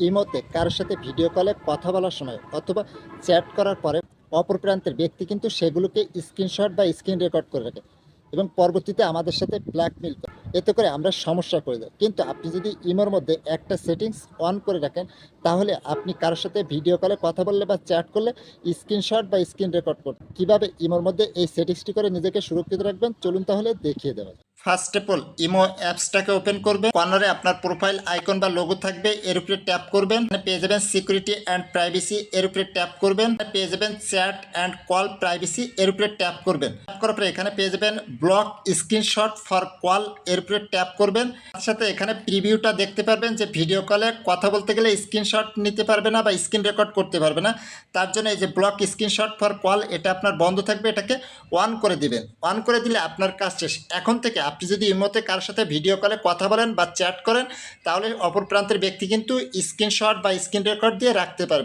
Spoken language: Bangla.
ইমোতে কারোর সাথে ভিডিও কলে কথা বলার সময় অথবা চ্যাট করার পরে অপর প্রান্তের ব্যক্তি কিন্তু সেগুলোকে স্ক্রিনশট বা স্ক্রিন রেকর্ড করে রাখে এবং পরবর্তীতে আমাদের সাথে ব্ল্যাকমেল করে। এতে করে আমরা সমস্যা করে দেয়। কিন্তু আপনি যদি ইমোর মধ্যে একটা সেটিংস অন করে রাখেন, তাহলে আপনি কারোর সাথে ভিডিও কলে কথা বললে বা চ্যাট করলে স্ক্রিনশট বা স্ক্রিন রেকর্ড করতে কীভাবে ইমোর মধ্যে এই সেটিংসটি করে নিজেকে সুরক্ষিত রাখবেন, চলুন তাহলে দেখিয়ে দেওয়া। ফার্স্ট অফ অল ইমো অ্যাপসটাকে ওপেন করবেন। কর্নারে আপনার প্রোফাইল আইকন বা লোগো থাকবে, এর উপরে ট্যাপ করবেন। পেয়ে যাবেন সিকিউরিটি অ্যান্ড প্রাইভেসি, এর উপরে ট্যাপ করবেন। পেয়ে যাবেন চ্যাট অ্যান্ড কল প্রাইভেসি, এর উপরে ট্যাপ করবেন। ট্যাপ করার পরে এখানে পেয়ে যাবেন ব্লক স্ক্রিনশট ফর কল, এর উপরে ট্যাপ করবেন। তার সাথে এখানে প্রিভিউটা দেখতে পারবেন যে ভিডিও কলে কথা বলতে গেলে স্ক্রিনশট নিতে পারবে না বা স্ক্রিন রেকর্ড করতে পারবে না। তার জন্য এই যে ব্লক স্ক্রিনশট ফর কল, এটা আপনার বন্ধ থাকবে, এটাকে অন করে দিবেন। অন করে দিলে আপনার কাজ শেষ। এখন থেকে আপনি যদি ইমোতে কারোর সাথে ভিডিও কলে কথা বলেন বা চ্যাট করেন, তাহলে অপর প্রান্তের ব্যক্তি কিন্তু স্ক্রিনশট বা স্ক্রিন রেকর্ড দিয়ে রাখতে পারবে।